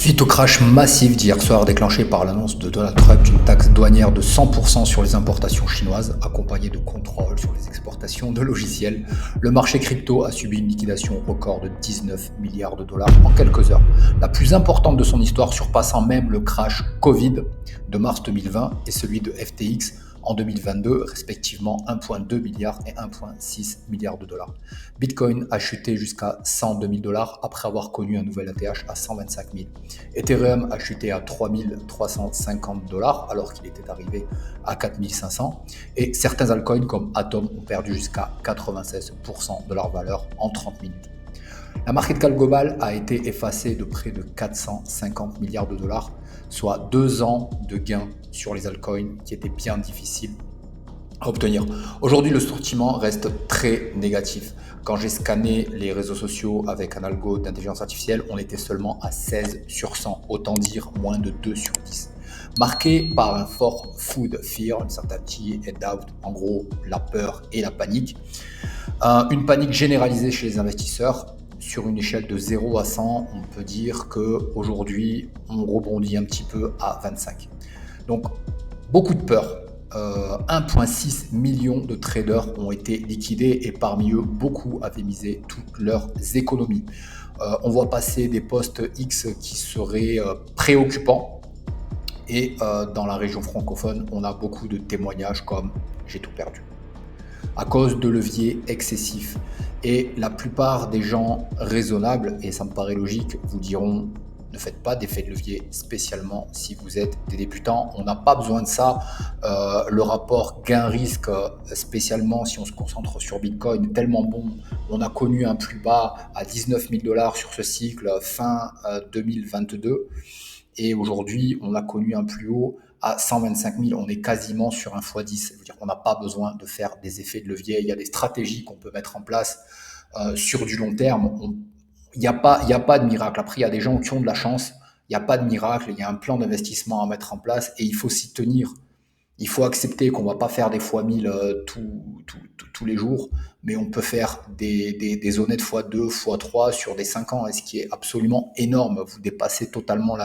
Suite au crash massif d'hier soir déclenché par l'annonce de Donald Trump d'une taxe douanière de 100% sur les importations chinoises, accompagnée de contrôles sur les exportations de logiciels, le marché crypto a subi une liquidation record de 19 milliards de dollars en quelques heures, la plus importante de son histoire, surpassant même le crash Covid de mars 2020 et celui de FTX en 2022, respectivement 1,2 milliard et 1,6 milliard de dollars. Bitcoin a chuté jusqu'à 102 000 dollars après avoir connu un nouvel ATH à 125 000. Ethereum a chuté à 3 350 dollars alors qu'il était arrivé à 4 500. Et certains altcoins comme Atom ont perdu jusqu'à 96% de leur valeur en 30 minutes. La market cap globale a été effacée de près de 450 milliards de dollars, soit 2 ans de gains sur les altcoins qui étaient bien difficiles à obtenir. Aujourd'hui, le sentiment reste très négatif. Quand j'ai scanné les réseaux sociaux avec un algo d'intelligence artificielle, on était seulement à 16 sur 100, autant dire moins de 2 sur 10. Marqué par un fort food fear, uncertainty and doubt, en gros la peur et la panique. Une panique généralisée chez les investisseurs. Sur une échelle de 0 à 100, on peut dire qu'aujourd'hui, on rebondit un petit peu à 25. Donc, beaucoup de peur. 1,6 million de traders ont été liquidés et parmi eux, beaucoup avaient misé toutes leurs économies. On voit passer des posts X qui seraient préoccupants et dans la région francophone, on a beaucoup de témoignages comme « j'ai tout perdu » à cause de leviers excessifs. Et la plupart des gens raisonnables, et ça me paraît logique, vous diront ne faites pas d'effet de levier, spécialement si vous êtes des débutants. On n'a pas besoin de ça. Le rapport gain-risque, spécialement si on se concentre sur Bitcoin, tellement bon. On a connu un plus bas à 19 000 dollars sur ce cycle fin 2022. Et aujourd'hui, on a connu un plus haut à 125 000. On est quasiment sur un x10. Ça veut dire qu'on n'a pas besoin de faire des effets de levier. Il y a des stratégies qu'on peut mettre en place sur du long terme. Il n'y a pas de miracle. Après, il y a des gens qui ont de la chance. Il n'y a pas de miracle. Il y a un plan d'investissement à mettre en place et il faut s'y tenir. Il faut accepter qu'on ne va pas faire des fois 1000 tous les jours, mais on peut faire des honnêtes fois 2, fois 3 sur des 5 ans, et ce qui est absolument énorme. Vous dépassez totalement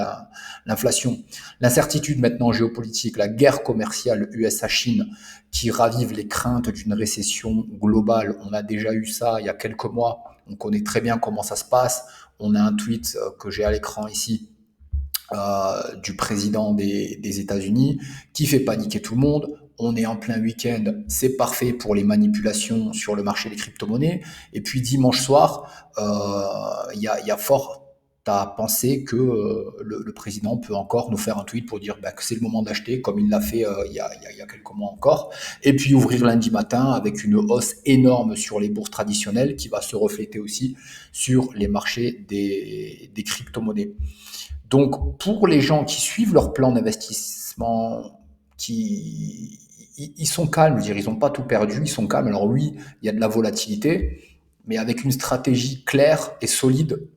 l'inflation. L'incertitude maintenant géopolitique, la guerre commerciale USA-Chine qui ravive les craintes d'une récession globale. On a déjà eu ça il y a quelques mois. On connaît très bien comment ça se passe. On a un tweet que j'ai à l'écran ici du président des États-Unis qui fait paniquer tout le monde. On est en plein week-end, c'est parfait pour les manipulations sur le marché des crypto-monnaies. Et puis dimanche soir, il y a fort à penser que le président peut encore nous faire un tweet pour dire que c'est le moment d'acheter, comme il l'a fait il y a quelques mois encore. Et puis ouvrir lundi matin avec une hausse énorme sur les bourses traditionnelles qui va se refléter aussi sur les marchés des crypto-monnaies. Donc, pour les gens qui suivent leur plan d'investissement, ils sont calmes, je veux dire, ils n'ont pas tout perdu, ils sont calmes. Alors oui, il y a de la volatilité, mais avec une stratégie claire et solide,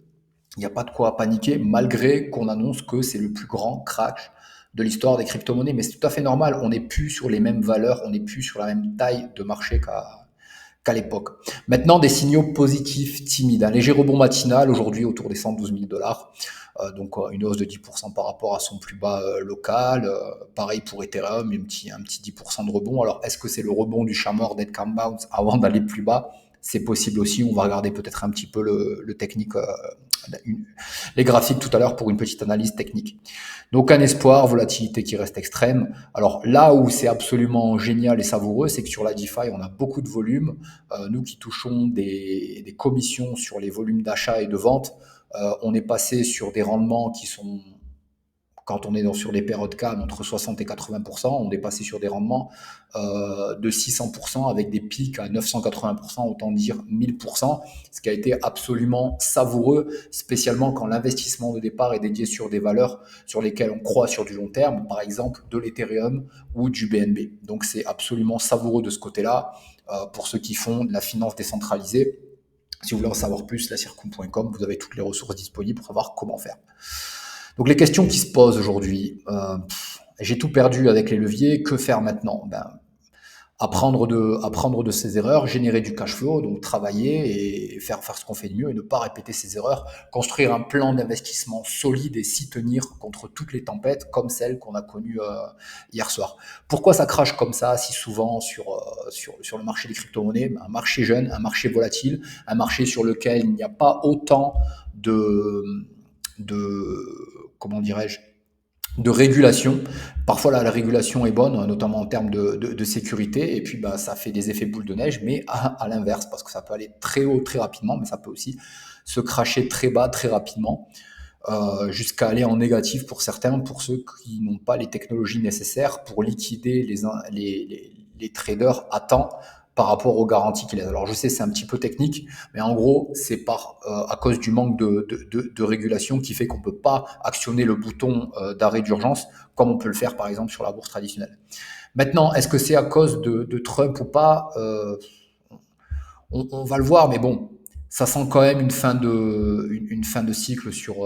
il n'y a pas de quoi paniquer, malgré qu'on annonce que c'est le plus grand crash de l'histoire des crypto-monnaies. Mais c'est tout à fait normal, on n'est plus sur les mêmes valeurs, on n'est plus sur la même taille de marché qu'à l'époque. Maintenant, des signaux positifs timides. Un léger rebond matinal, aujourd'hui autour des 112 000 dollars. Donc une hausse de 10% par rapport à son plus bas local. Pareil pour Ethereum, un petit 10% de rebond. Alors, est-ce que c'est le rebond du chat mort d'Ed Cambound avant d'aller plus bas? C'est possible aussi. On va regarder peut-être un petit peu le technique, les graphiques tout à l'heure pour une petite analyse technique. Donc un espoir, volatilité qui reste extrême. Alors là où c'est absolument génial et savoureux, c'est que sur la DeFi, on a beaucoup de volume. Nous qui touchons des commissions sur les volumes d'achat et de vente, on est passé sur des rendements qui sont, quand on est sur des périodes calmes, entre 60 et 80%, on est passé sur des rendements de 600% avec des pics à 980%, autant dire 1000%, ce qui a été absolument savoureux, spécialement quand l'investissement de départ est dédié sur des valeurs sur lesquelles on croit sur du long terme, par exemple de l'Ethereum ou du BNB. Donc c'est absolument savoureux de ce côté-là pour ceux qui font de la finance décentralisée. Si vous voulez en savoir plus, lacircum.com, vous avez toutes les ressources disponibles pour savoir comment faire. Donc les questions qui se posent aujourd'hui, j'ai tout perdu avec les leviers, que faire maintenant? apprendre de ses erreurs, générer du cash flow, donc travailler et faire ce qu'on fait de mieux et ne pas répéter ses erreurs, construire un plan d'investissement solide et s'y tenir contre toutes les tempêtes comme celle qu'on a connue hier soir. Pourquoi ça crache comme ça si souvent sur le marché des crypto-monnaies? Un marché jeune, un marché volatile, un marché sur lequel il n'y a pas autant de, comment dirais-je, de régulation. Parfois, la régulation est bonne, notamment en termes de sécurité, et puis bah, ça fait des effets boule de neige, mais à l'inverse, parce que ça peut aller très haut très rapidement, mais ça peut aussi se cracher très bas très rapidement, jusqu'à aller en négatif pour certains, pour ceux qui n'ont pas les technologies nécessaires pour liquider les traders à temps par rapport aux garanties qu'il a. Alors je sais, c'est un petit peu technique, mais en gros, c'est à cause du manque de régulation qui fait qu'on ne peut pas actionner le bouton d'arrêt d'urgence comme on peut le faire par exemple sur la bourse traditionnelle. Maintenant, est-ce que c'est à cause de Trump ou pas? On va le voir, mais bon, ça sent quand même une fin de cycle sur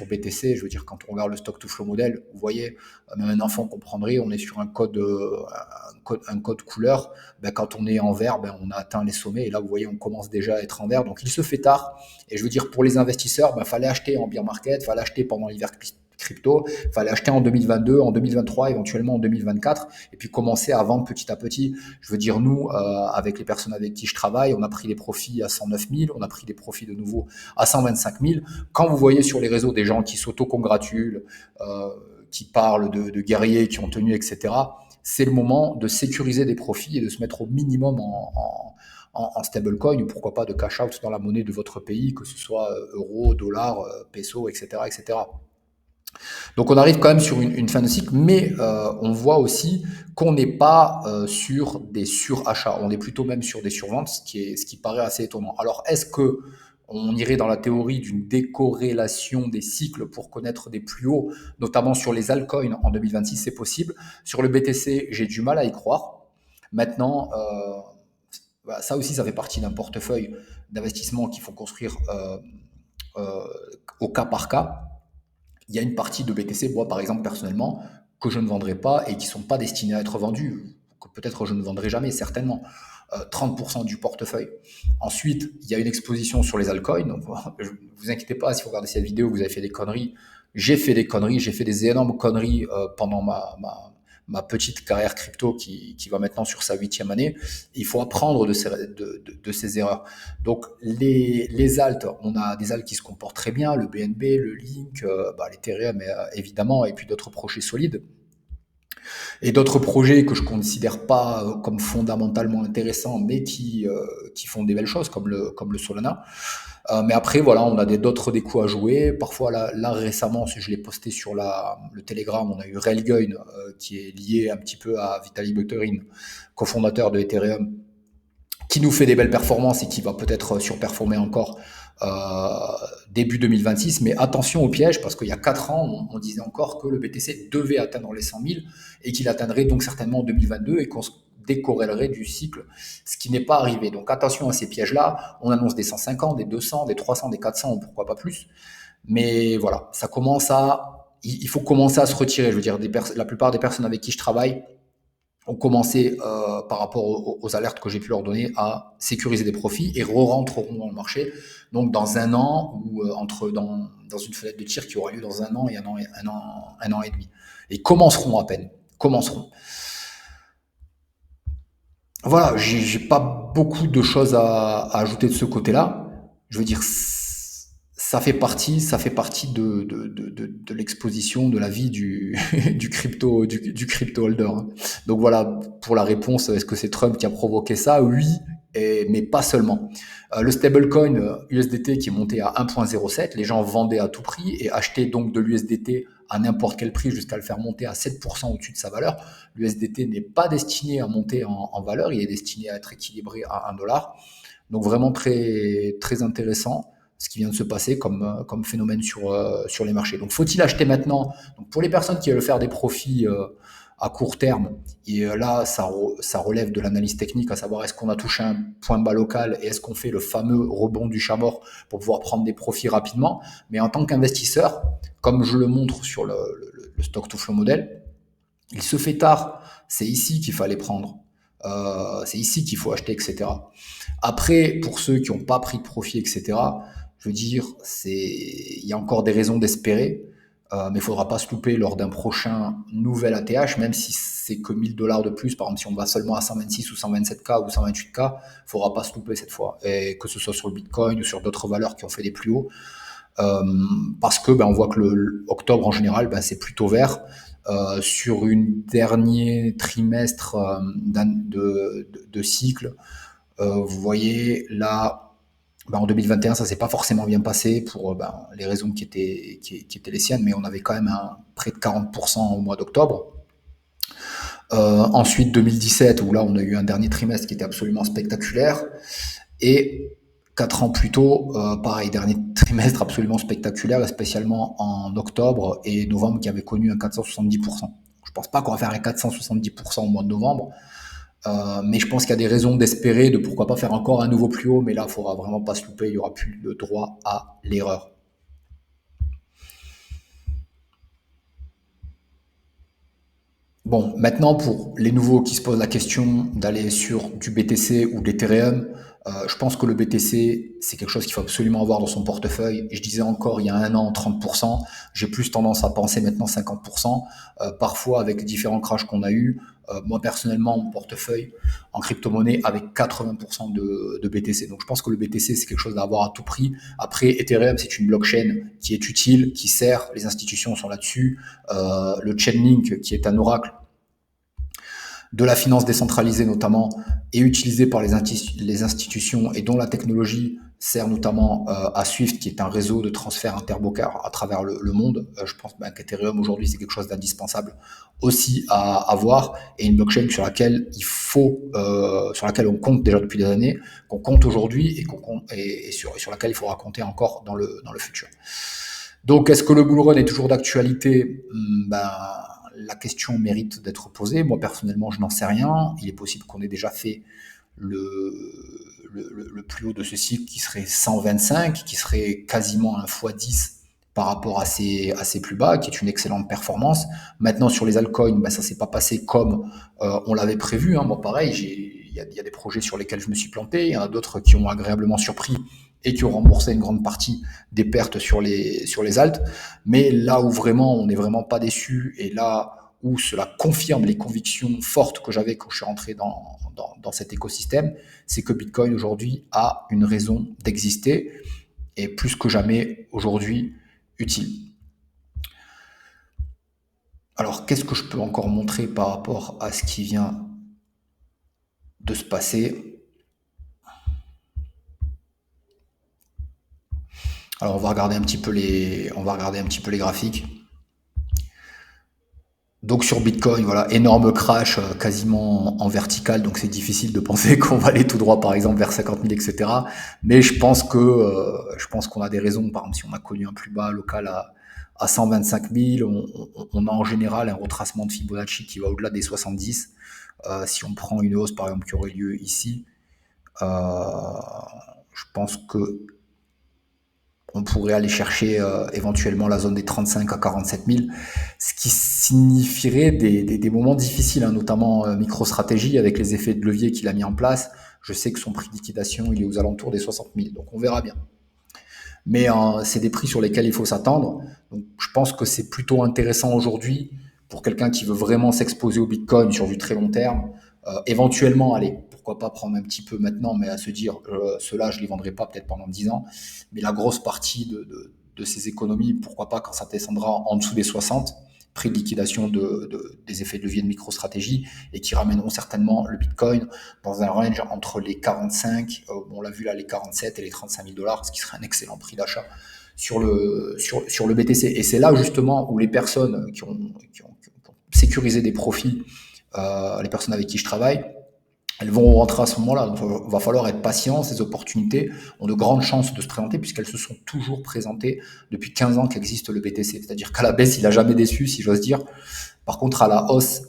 BTC. Je veux dire, quand on regarde le stock to flow model, vous voyez, même un enfant comprendrait, on est sur un code couleur. Ben, quand on est en vert, ben, on a atteint les sommets. Et là, vous voyez, on commence déjà à être en vert. Donc, il se fait tard. Et je veux dire, pour les investisseurs, ben, fallait acheter en bear market, fallait acheter pendant l'hiver crypto, il fallait acheter en 2022, en 2023, éventuellement en 2024, et puis commencer à vendre petit à petit. Je veux dire, nous, avec les personnes avec qui je travaille, on a pris des profits à 109 000, on a pris des profits de nouveau à 125 000. Quand vous voyez sur les réseaux des gens qui s'auto-congratulent, qui parlent de guerriers qui ont tenu, etc., c'est le moment de sécuriser des profits et de se mettre au minimum en stablecoin, ou pourquoi pas de cash out dans la monnaie de votre pays, que ce soit euro, dollar, peso, etc., etc. Donc on arrive quand même sur une fin de cycle, mais on voit aussi qu'on n'est pas sur des surachats, on est plutôt même sur des surventes, ce qui paraît assez étonnant. Alors est-ce que on irait dans la théorie d'une décorrélation des cycles pour connaître des plus hauts, notamment sur les altcoins en 2026, c'est possible. Sur le BTC, j'ai du mal à y croire. Maintenant, bah, ça aussi, ça fait partie d'un portefeuille d'investissement qu'il faut construire euh, au cas par cas. Il y a une partie de BTC, moi par exemple personnellement, que je ne vendrai pas et qui ne sont pas destinés à être vendus, que peut-être je ne vendrai jamais, certainement. 30% du portefeuille. Ensuite, il y a une exposition sur les altcoins. Donc, vous inquiétez pas, si vous regardez cette vidéo, vous avez fait des conneries. J'ai fait des conneries, j'ai fait des énormes conneries pendant ma petite carrière crypto qui va maintenant sur sa 8e année. Il faut apprendre de ces erreurs. Donc les alts, on a des alts qui se comportent très bien, le BNB, le Link, l'Ethereum évidemment, et puis d'autres projets solides. Et d'autres projets que je considère pas comme fondamentalement intéressants, mais qui font des belles choses, comme le Solana. Mais après, voilà, on a d'autres des coups à jouer. Parfois, là récemment, si je l'ai posté sur le Telegram, on a eu Railgun, qui est lié un petit peu à Vitalik Buterin, cofondateur de Ethereum, qui nous fait des belles performances et qui va peut-être surperformer encore début 2026. Mais attention au piège, parce qu'il y a 4 ans, on disait encore que le BTC devait atteindre les 100 000 et qu'il atteindrait donc certainement en 2022 et qu'on se décorrélerait du cycle, ce qui n'est pas arrivé. Donc attention à ces pièges-là. On annonce des 150, des 200, des 300, des 400, pourquoi pas plus. Mais voilà, il faut commencer à se retirer. Je veux dire, la plupart des personnes avec qui je travaille ont commencé, par rapport aux alertes que j'ai pu leur donner, à sécuriser des profits et re-rentreront dans le marché. Donc dans un an, ou dans une fenêtre de tir qui aura lieu dans un an et un an et demi. Et commenceront à peine. Commenceront. Voilà, j'ai pas beaucoup de choses à ajouter de ce côté-là. Je veux dire, ça fait partie de l'exposition de la vie du crypto holder, hein. Donc voilà, pour la réponse, est-ce que c'est Trump qui a provoqué ça? Oui, mais pas seulement. Le stablecoin USDT qui est monté à 1,07, les gens vendaient à tout prix et achetaient donc de l'USDT à n'importe quel prix jusqu'à le faire monter à 7% au-dessus de sa valeur. L'USDT n'est pas destiné à monter en valeur, il est destiné à être équilibré à 1 dollar. Donc vraiment très, très intéressant ce qui vient de se passer comme phénomène sur les marchés. Donc faut-il acheter maintenant? Donc, pour les personnes qui veulent faire des profits à court terme, et là ça relève de l'analyse technique, à savoir est-ce qu'on a touché un point bas local et est-ce qu'on fait le fameux rebond du chat mort pour pouvoir prendre des profits rapidement. Mais en tant qu'investisseur, comme je le montre sur le stock to flow model, il se fait tard, c'est ici qu'il fallait prendre. C'est ici qu'il faut acheter, etc. Après, pour ceux qui n'ont pas pris de profit, etc., je veux dire, il y a encore des raisons d'espérer, mais il ne faudra pas se louper lors d'un prochain nouvel ATH, même si c'est que 1000 $ de plus. Par exemple, si on va seulement à 126 ou 127K ou 128K, il ne faudra pas se louper cette fois. Et que ce soit sur le Bitcoin ou sur d'autres valeurs qui ont fait des plus hauts, parce que on voit que octobre en général, c'est plutôt vert. Sur une dernier trimestre de cycle, vous voyez là, en 2021, ça s'est pas forcément bien passé pour les raisons qui étaient les siennes, mais on avait quand même près de 40% au mois d'octobre. Ensuite 2017, où là on a eu un dernier trimestre qui était absolument spectaculaire, et 4 ans plus tôt, pareil, dernier trimestre absolument spectaculaire, spécialement en octobre et novembre, qui avait connu un 470%. Je pense pas qu'on va faire un 470% au mois de novembre, mais je pense qu'il y a des raisons d'espérer de pourquoi pas faire encore un nouveau plus haut, mais là, il faudra vraiment pas se louper, il n'y aura plus le droit à l'erreur. Bon, maintenant, pour les nouveaux qui se posent la question d'aller sur du BTC ou de l'Ethereum, je pense que le BTC, c'est quelque chose qu'il faut absolument avoir dans son portefeuille. Et je disais encore il y a un an 30%, j'ai plus tendance à penser maintenant 50%. Parfois, avec les différents crashs qu'on a eus, moi personnellement, mon portefeuille en crypto-monnaie avec 80% de BTC. Donc je pense que le BTC, c'est quelque chose à avoir à tout prix. Après, Ethereum, c'est une blockchain qui est utile, qui sert, les institutions sont là-dessus. Le Chainlink, qui est un oracle de la finance décentralisée notamment, est utilisé par les institutions et dont la technologie sert notamment à Swift, qui est un réseau de transfert interbancaire à travers le monde. Je pense qu'Ethereum aujourd'hui, c'est quelque chose d'indispensable aussi à avoir, et une blockchain sur laquelle sur laquelle on compte déjà depuis des années, qu'on compte aujourd'hui et sur laquelle il faudra compter encore dans le futur. Donc, est-ce que le bull run est toujours d'actualité? La question mérite d'être posée. Moi, personnellement, je n'en sais rien. Il est possible qu'on ait déjà fait le plus haut de ce cycle, qui serait 125, qui serait quasiment un x10 par rapport à ses plus bas, qui est une excellente performance. Maintenant, sur les altcoins, ça ne s'est pas passé comme on l'avait prévu. Moi, pareil, il y a des projets sur lesquels je me suis planté. Il y en a d'autres qui ont agréablement surpris et qui ont remboursé une grande partie des pertes sur les alts. Mais là où vraiment on n'est vraiment pas déçu, et là où cela confirme les convictions fortes que j'avais quand je suis rentré dans cet écosystème, c'est que Bitcoin aujourd'hui a une raison d'exister, et plus que jamais aujourd'hui utile. Alors, qu'est-ce que je peux encore montrer par rapport à ce qui vient de se passer? Alors, on va regarder un petit peu les graphiques. Donc sur Bitcoin, voilà, énorme crash, quasiment en vertical, donc c'est difficile de penser qu'on va aller tout droit, par exemple, vers 50 000, etc. Mais je pense qu'on a des raisons. Par exemple, si on a connu un plus bas local à 125 000, on a en général un retracement de Fibonacci qui va au-delà des 70. Si on prend une hausse, par exemple, qui aurait lieu ici, je pense que on pourrait aller chercher éventuellement la zone des 35 à 47 000, ce qui signifierait des moments difficiles, notamment MicroStrategy, avec les effets de levier qu'il a mis en place. Je sais que son prix de liquidation, il est aux alentours des 60 000, donc on verra bien. Mais c'est des prix sur lesquels il faut s'attendre. Donc je pense que c'est plutôt intéressant aujourd'hui pour quelqu'un qui veut vraiment s'exposer au Bitcoin sur du très long terme. Éventuellement, allez, pourquoi pas prendre un petit peu maintenant, mais à se dire, ceux-là, je ne les vendrai pas peut-être pendant 10 ans. Mais la grosse partie de ces économies, pourquoi pas quand ça descendra en dessous des 60, prix de liquidation des effets de levier de MicroStrategy, et qui ramèneront certainement le Bitcoin dans un range entre les 45, on l'a vu là, les 47 et les 35 000 $, ce qui serait un excellent prix d'achat sur le BTC. Et c'est là justement où les personnes qui ont sécurisé des profits, les personnes avec qui je travaille, elles vont rentrer à ce moment-là. Donc, il va falloir être patient. Ces opportunités ont de grandes chances de se présenter, puisqu'elles se sont toujours présentées depuis 15 ans qu'existe le BTC. C'est-à-dire qu'à la baisse, il n'a jamais déçu, si j'ose dire. Par contre, à la hausse,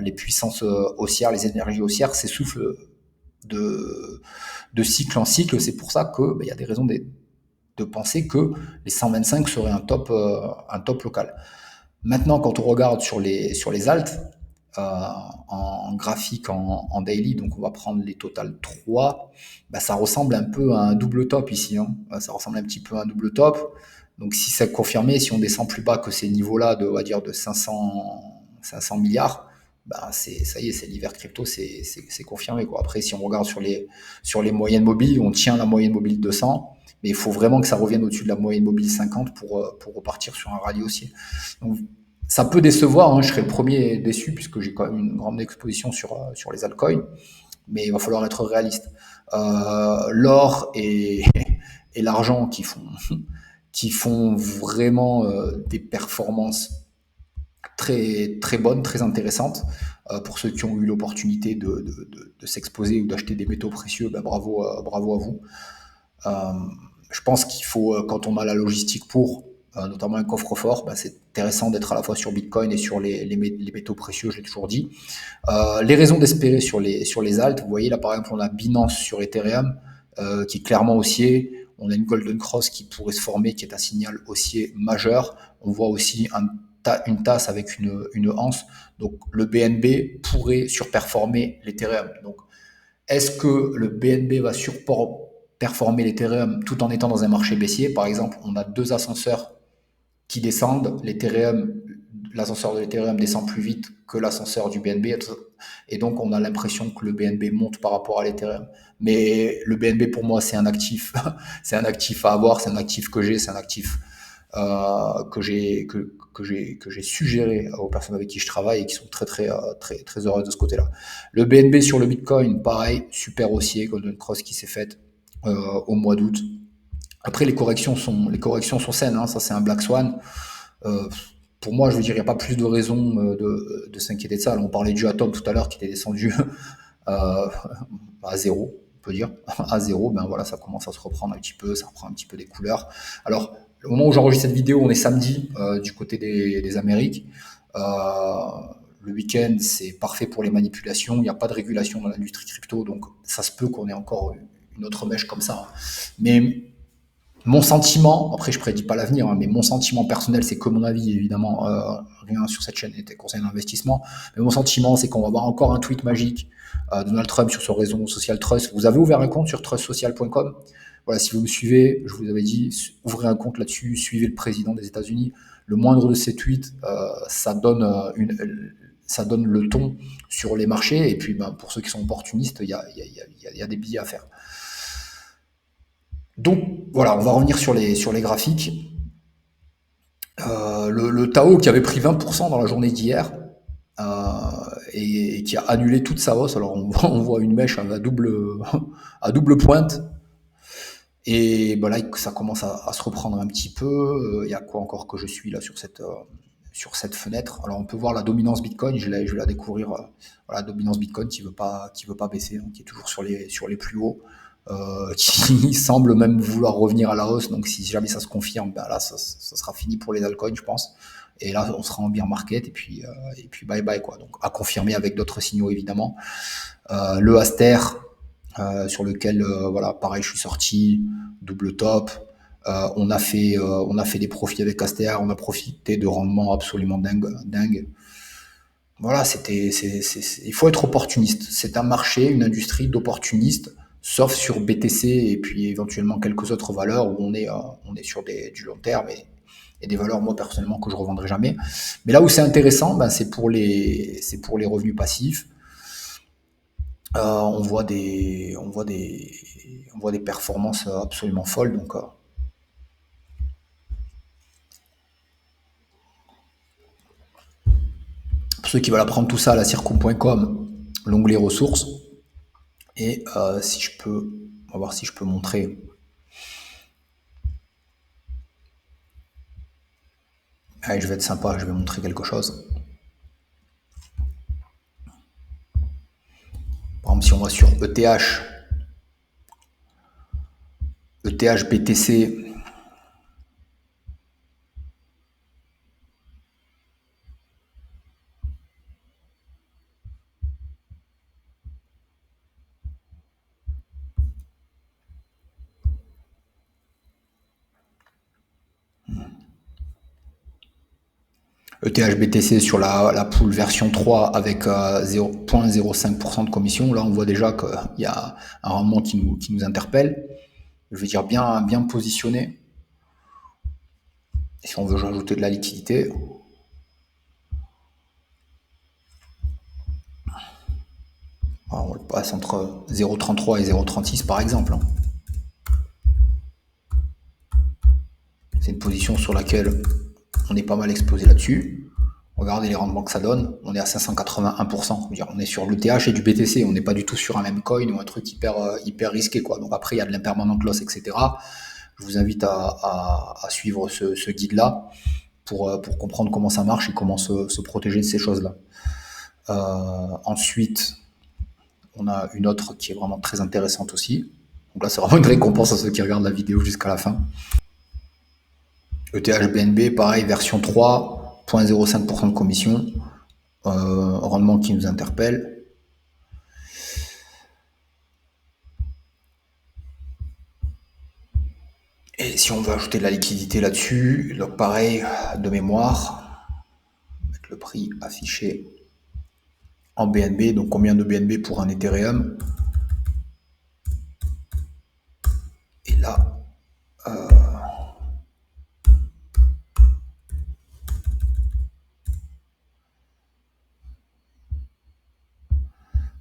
les puissances haussières, les énergies haussières s'essoufflent de cycle en cycle. C'est pour ça qu'il y a des raisons de penser que les 125 seraient un top local. Maintenant, quand on regarde sur les alts, en graphique en daily, donc on va prendre les total 3, bah, ça ressemble un peu à un double top ici, hein. Ça ressemble un petit peu à un double top. Donc si c'est confirmé, si on descend plus bas que ces niveaux-là de, on va dire, de 500 milliards, bah ça y est, c'est l'hiver crypto, c'est confirmé, quoi. Après, si on regarde sur les moyennes mobiles, on tient la moyenne mobile de 100, mais il faut vraiment que ça revienne au-dessus de la moyenne mobile 50 pour repartir sur un rallye haussier. Donc, ça peut décevoir, hein, je serais le premier déçu puisque j'ai quand même une grande exposition sur les altcoins, mais il va falloir être réaliste. L'or et l'argent qui font vraiment des performances très, très bonnes, très intéressantes. Pour ceux qui ont eu l'opportunité de s'exposer ou d'acheter des métaux précieux, ben bravo, bravo à vous. Euh, je pense qu'il faut, quand on a la logistique pour, notamment un coffre-fort, bah, c'est intéressant d'être à la fois sur Bitcoin et sur les métaux précieux, je l'ai toujours dit. Les raisons d'espérer sur les alts, vous voyez là par exemple on a Binance sur Ethereum qui est clairement haussier, on a une Golden Cross qui pourrait se former, qui est un signal haussier majeur, on voit aussi une tasse avec une anse, donc le BNB pourrait surperformer l'Ethereum. Donc est-ce que le BNB va surperformer l'Ethereum tout en étant dans un marché baissier? Par exemple, on a deux ascenseurs qui descendent. L'ascenseur de l'Ethereum descend plus vite que l'ascenseur du BNB. Et donc, on a l'impression que le BNB monte par rapport à l'Ethereum. Mais le BNB, pour moi, c'est un actif. C'est un actif à avoir, c'est un actif que j'ai, c'est un actif que j'ai suggéré aux personnes avec qui je travaille et qui sont très, très, très, très heureuses de ce côté-là. Le BNB sur le Bitcoin, pareil, super haussier, Golden Cross qui s'est faite au mois d'août. Après, les corrections sont saines, hein, ça c'est un Black Swan. Euh, pour moi, je veux dire, il n'y a pas plus de raison de s'inquiéter de ça. Alors, on parlait du Atom tout à l'heure qui était descendu euh, à zéro, on peut dire, à zéro. Ben voilà, ça commence à se reprendre un petit peu, ça reprend un petit peu des couleurs. Alors, au moment où j'enregistre cette vidéo, on est samedi du côté des Amériques. Euh, le week-end, c'est parfait pour les manipulations. Il n'y a pas de régulation dans l'industrie crypto, donc ça se peut qu'on ait encore une autre mèche comme ça. Mais mon sentiment, après je prédis pas l'avenir, hein, mais mon sentiment personnel, c'est que mon avis, évidemment, rien sur cette chaîne n'était conseil d'investissement, mais mon sentiment, c'est qu'on va avoir encore un tweet magique Donald Trump sur son réseau social Trust. Vous avez ouvert un compte sur trustsocial.com. Voilà, si vous me suivez, je vous avais dit, ouvrez un compte là-dessus, suivez le président des États-Unis. Le moindre de ces tweets, ça donne le ton sur les marchés. Et puis, ben, pour ceux qui sont opportunistes, il y a des billets à faire. Donc voilà, on va revenir sur les graphiques. Le Tao qui avait pris 20% dans la journée d'hier et qui a annulé toute sa hausse. Alors on voit une mèche à double pointe. Et ben là, ça commence à se reprendre un petit peu. Il y a quoi encore que je suis là sur cette fenêtre? Alors on peut voir la dominance Bitcoin, je vais la découvrir. Voilà, la dominance Bitcoin qui veut pas baisser, hein, qui est toujours sur les plus hauts, qui semble même vouloir revenir à la hausse. Donc si jamais ça se confirme, ben là ça sera fini pour les altcoins, je pense. Et là on sera en bear market et puis bye bye quoi. Donc à confirmer avec d'autres signaux évidemment. Le Aster sur lequel voilà pareil je suis sorti double top. On a fait des profits avec Aster, on a profité de rendements absolument dingue. Voilà, il faut être opportuniste. C'est un marché, une industrie d'opportunistes, sauf sur BTC et puis éventuellement quelques autres valeurs où on est sur du long terme et des valeurs, moi personnellement, que je ne revendrai jamais. Mais là où c'est intéressant, ben, c'est pour les revenus passifs. On voit des performances absolument folles. Donc, pour ceux qui veulent apprendre tout ça, à la circum.com, l'onglet ressources. Et si je peux, on va voir si je peux montrer. Allez, je vais être sympa, je vais montrer quelque chose. Par exemple, si on va sur ETH BTC, ETH-BTC sur la pool version 3 avec 0,05% de commission. Là, on voit déjà qu'il y a un rendement qui nous interpelle. Je veux dire bien positionné. Et si on veut rajouter de la liquidité, on le passe entre 0,33 et 0,36 par exemple. C'est une position sur laquelle on est pas mal exposé là-dessus. Regardez les rendements que ça donne. On est à 581%. Dire, on est sur l'ETH et du BTC. On n'est pas du tout sur un même coin ou un truc hyper risqué, quoi. Donc après, il y a de l'impermanent loss, etc. Je vous invite à suivre ce guide-là pour comprendre comment ça marche et comment se protéger de ces choses-là. Ensuite, on a une autre qui est vraiment très intéressante aussi. Donc là, c'est vraiment une récompense à ceux qui regardent la vidéo jusqu'à la fin. ETH-BNB, pareil, version 3, 0,05% de commission, rendement qui nous interpelle. Et si on veut ajouter de la liquidité là-dessus, donc pareil, de mémoire, mettre le prix affiché en BNB, donc combien de BNB pour un Ethereum. Et là,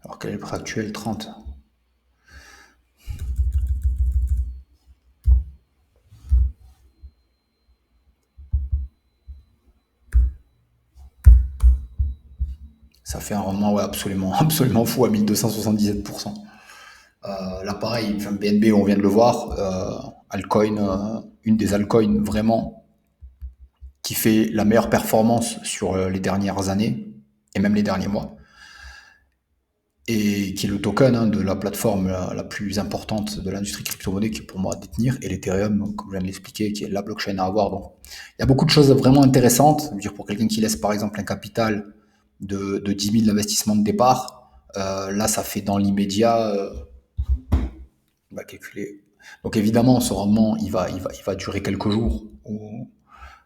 alors quel est le prix actuel? 30. Ça fait un rendement absolument fou à 1277%. Là pareil, BNB on vient de le voir, altcoin, une des altcoins vraiment qui fait la meilleure performance sur les dernières années et même les derniers mois, et qui est le token de la plateforme la plus importante de l'industrie crypto-monnaie qui est pour moi à détenir, et l'Ethereum, comme je viens de l'expliquer, qui est la blockchain à avoir. Donc il y a beaucoup de choses vraiment intéressantes. Je veux dire, pour quelqu'un qui laisse par exemple un capital de 10 000 d'investissement de départ, là ça fait dans l'immédiat, on va calculer. Donc évidemment, ce rendement, il va durer quelques jours,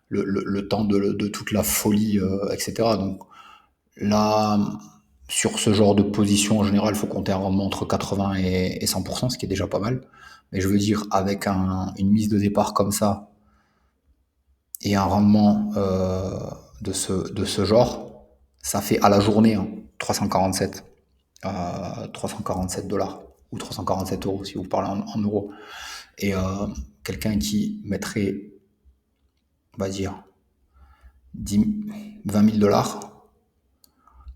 le temps de toute la folie, etc. Donc là, sur ce genre de position, en général, il faut compter un rendement entre 80 et 100%, ce qui est déjà pas mal. Mais je veux dire, avec une mise de départ comme ça, et un rendement de ce genre, ça fait à la journée 347 $, ou 347 € si vous parlez en euros. Et quelqu'un qui mettrait, on va dire, 20 000 $,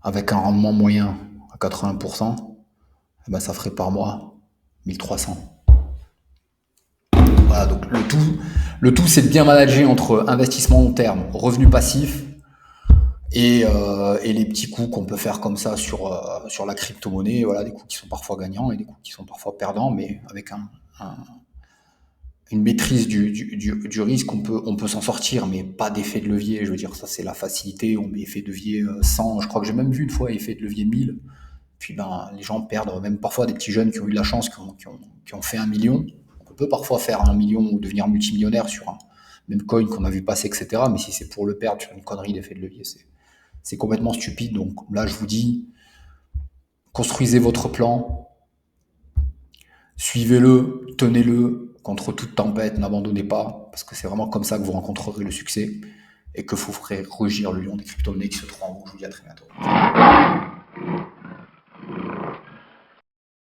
avec un rendement moyen à 80%, eh ben ça ferait par mois 1300. Voilà, donc le tout c'est de bien manager entre investissement long terme, revenus passifs, et les petits coups qu'on peut faire comme ça sur la crypto-monnaie. Voilà, des coups qui sont parfois gagnants et des coups qui sont parfois perdants, mais avec une maîtrise du risque, on peut s'en sortir, mais pas d'effet de levier. Je veux dire, ça c'est la facilité. On met effet de levier 100. Je crois que j'ai même vu une fois effet de levier 1000. Puis les gens perdent, même parfois des petits jeunes qui ont eu de la chance, qui ont fait 1 million. On peut parfois faire 1 million ou devenir multimillionnaire sur un même coin qu'on a vu passer, etc. Mais si c'est pour le perdre sur une connerie d'effet de levier, c'est complètement stupide. Donc là, je vous dis, construisez votre plan, suivez-le, tenez-le contre toute tempête, n'abandonnez pas, parce que c'est vraiment comme ça que vous rencontrerez le succès et que vous ferez rugir le lion des crypto-monnaies qui se trouve en vous. Je vous dis à très bientôt.